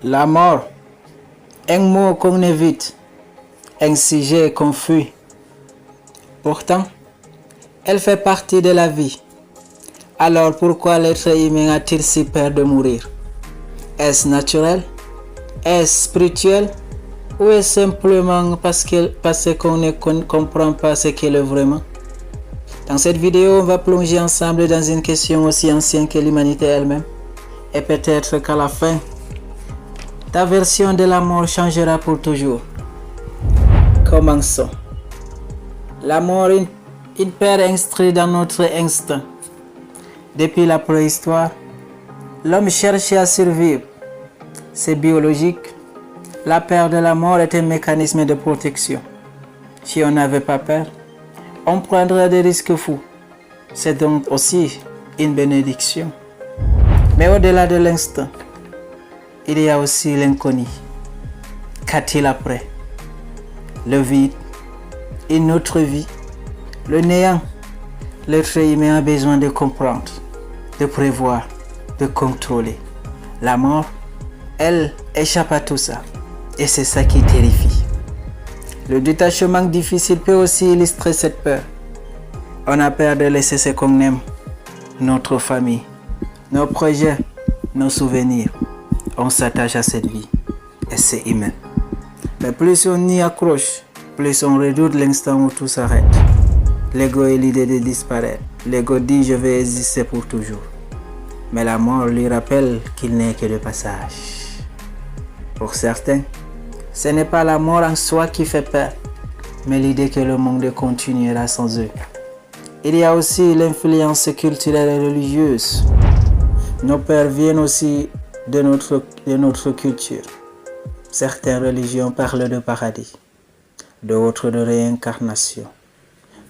La mort, un mot qu'on évite, un sujet qu'on fuit. Pourtant, elle fait partie de la vie. Alors pourquoi l'être humain a-t-il si peur de mourir? Est-ce naturel? Est-ce spirituel? Ou est-ce simplement parce qu'on ne comprend pas ce qu'elle est vraiment? Dans cette vidéo, on va plonger ensemble dans une question aussi ancienne que l'humanité elle-même. Et peut-être qu'à la fin, ta version de la mort changera pour toujours. Commençons. La mort est une peur inscrite dans notre instinct. Depuis la préhistoire, l'homme cherchait à survivre. C'est biologique. La peur de la mort est un mécanisme de protection. Si on n'avait pas peur, on prendrait des risques fous. C'est donc aussi une bénédiction. Mais au-delà de l'instinct, il y a aussi l'inconnu. Qu'a-t-il après? Le vide, une autre vie, le néant. L'être humain a besoin de comprendre, de prévoir, de contrôler. La mort, elle, échappe à tout ça. Et c'est ça qui terrifie. Le détachement difficile peut aussi illustrer cette peur. On a peur de laisser ce qu'on aime, notre famille, nos projets, nos souvenirs. On s'attache à cette vie et c'est humain. Mais plus on y accroche, plus on redoute l'instant où tout s'arrête. L'ego est l'idée de disparaître. L'ego dit je vais exister pour toujours. Mais la mort lui rappelle qu'il n'est que de passage. Pour certains, ce n'est pas la mort en soi qui fait peur, mais l'idée que le monde continuera sans eux. Il y a aussi l'influence culturelle et religieuse. Nos peurs viennent aussi de notre culture. Certaines religions parlent de paradis, d'autres de réincarnation,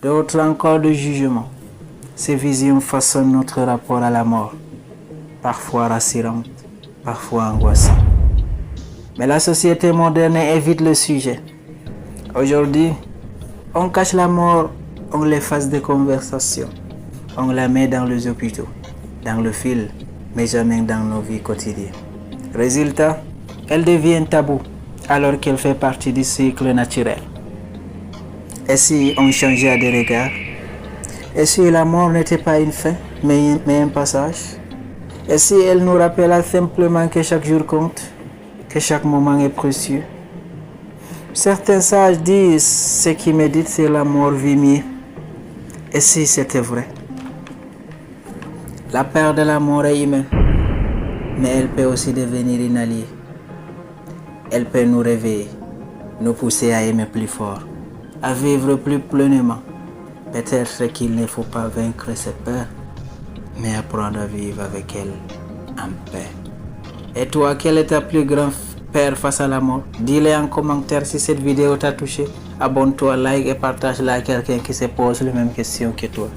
d'autres encore de jugement. Ces visions façonnent notre rapport à la mort, parfois rassurante, parfois angoissant. Mais la société moderne évite le sujet. Aujourd'hui, on cache la mort, on l'efface des conversations. On la met dans les hôpitaux, dans le fil, mais jamais dans nos vies quotidiennes. Résultat, elle devient tabou, alors qu'elle fait partie du cycle naturel. Et si on changeait de regard? Et si la mort n'était pas une fin, mais un passage? Et si elle nous rappela simplement que chaque jour compte? Que chaque moment est précieux. Certains sages disent ce qui méditent sur la mort vit mieux. Et si c'était vrai? La peur de la mort est humaine, mais elle peut aussi devenir une alliée. Elle peut nous réveiller, nous pousser à aimer plus fort, à vivre plus pleinement. Peut-être qu'il ne faut pas vaincre cette peur, mais apprendre à vivre avec elle en paix. Et toi, quelle est ta plus grande peur face à la mort? Dis-le en commentaire si cette vidéo t'a touché. Abonne-toi, like et partage-la à quelqu'un qui se pose les mêmes questions que toi.